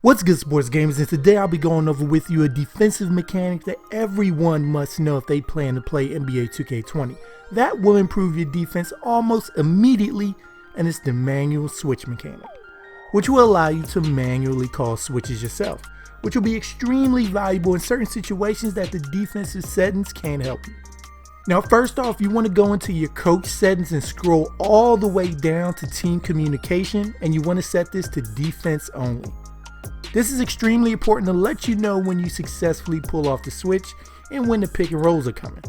What's good, sports gamers, and today I'll be going over with you a defensive mechanic that everyone must know if they plan to play NBA 2K20. That will improve your defense almost immediately, and it's the manual switch mechanic, which will allow you to manually call switches yourself, which will be extremely valuable in certain situations that the defensive settings can't help you. Now, first off, you want to go into your coach settings and scroll all the way down to team communication, and you want to set this to defense only. This is extremely important to let you know when you successfully pull off the switch and when the pick and rolls are coming.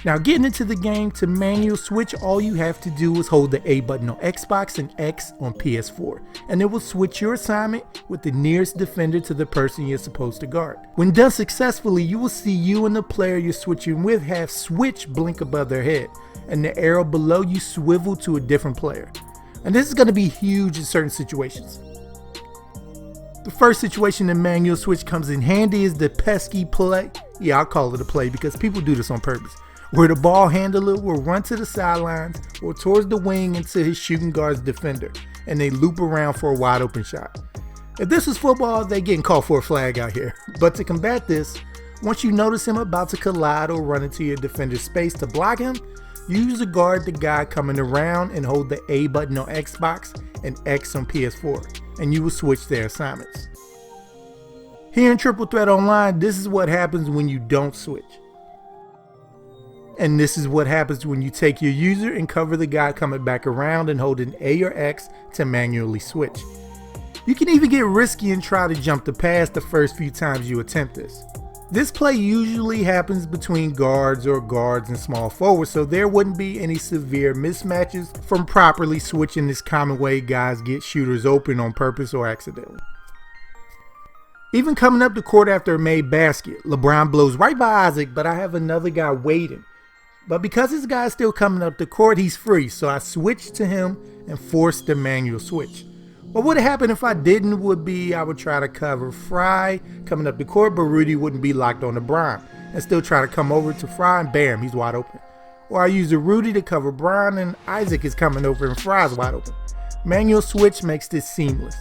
Now, getting into the game, to manual switch, all you have to do is hold the A button on Xbox and X on PS4, and it will switch your assignment with the nearest defender to the person you're supposed to guard. When done successfully, you will see you and the player you're switching with have switch blink above their head, and the arrow below you swivel to a different player. And this is going to be huge in certain situations. The first situation the manual switch comes in handy is the pesky play. Yeah, I'll call it a play because people do this on purpose, where the ball handler will run to the sidelines or towards the wing into his shooting guard's defender, and they loop around for a wide open shot. If this was football, they're getting called for a flag out here. But to combat this, once you notice him about to collide or run into your defender's space to block him, use to guard the guy coming around and hold the A button on Xbox and X on PS4, and you will switch their assignments. Here in Triple Threat Online, this is what happens when you don't switch. And this is what happens when you take your user and cover the guy coming back around and hold an A or X to manually switch. You can even get risky and try to jump the pass the first few times you attempt this. This play usually happens between guards or guards and small forwards, so there wouldn't be any severe mismatches from properly switching this common way guys get shooters open on purpose or accidentally. Even coming up the court after a made basket, LeBron blows right by Isaac, but I have another guy waiting. But because this guy's still coming up the court, he's free, so I switched to him and forced the manual switch. What would happen if I didn't would be I would try to cover Fry coming up the court, but Rudy wouldn't be locked on to Brian, and still try to come over to Fry and bam, he's wide open. Or I use a Rudy to cover Brian and Isaac is coming over and Fry's wide open. Manual switch makes this seamless.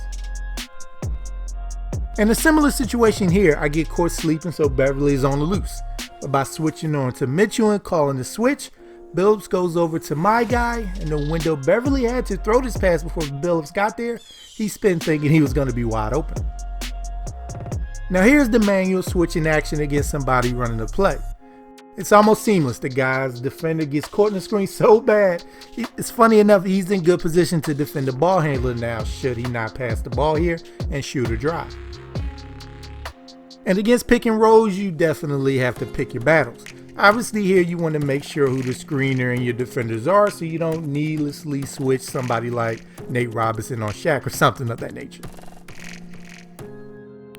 In a similar situation here, I get caught sleeping, so Beverly is on the loose. But by switching on to Mitchell and calling the switch, Billups goes over to my guy, and the window Beverly had to throw this pass before Billups got there, he spent thinking he was going to be wide open. Now here's the manual switch in action against somebody running the play. It's almost seamless. The guy's defender gets caught in the screen so bad. It's funny enough, he's in good position to defend the ball handler now should he not pass the ball here and shoot or drive. And against pick and rolls, you definitely have to pick your battles. Obviously here you want to make sure who the screener and your defenders are so you don't needlessly switch somebody like Nate Robinson on Shaq or something of that nature.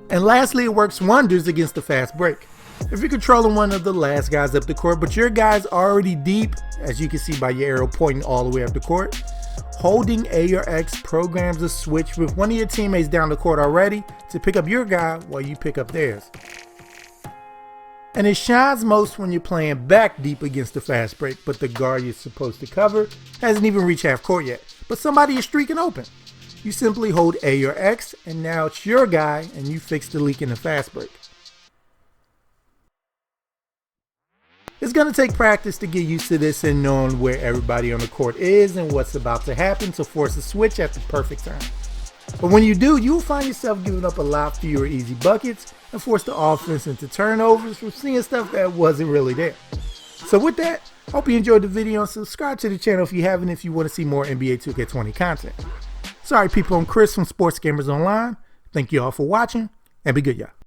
And lastly, it works wonders against the fast break. If you're controlling one of the last guys up the court, but your guy's already deep, as you can see by your arrow pointing all the way up the court, holding A or X programs a switch with one of your teammates down the court already to pick up your guy while you pick up theirs. And it shines most when you're playing back deep against the fast break, but the guard you're supposed to cover hasn't even reached half court yet, but somebody is streaking open. You simply hold A or X, and now it's your guy, and you fix the leak in the fast break. It's going to take practice to get used to this and knowing where everybody on the court is and what's about to happen to force a switch at the perfect time. But when you do, you'll find yourself giving up a lot fewer easy buckets and force the offense into turnovers from seeing stuff that wasn't really there. So with that, hope you enjoyed the video and subscribe to the channel if you haven't if you want to see more NBA 2K20 content. Sorry people, I'm Chris from Sports Gamers Online. Thank you all for watching and be good y'all.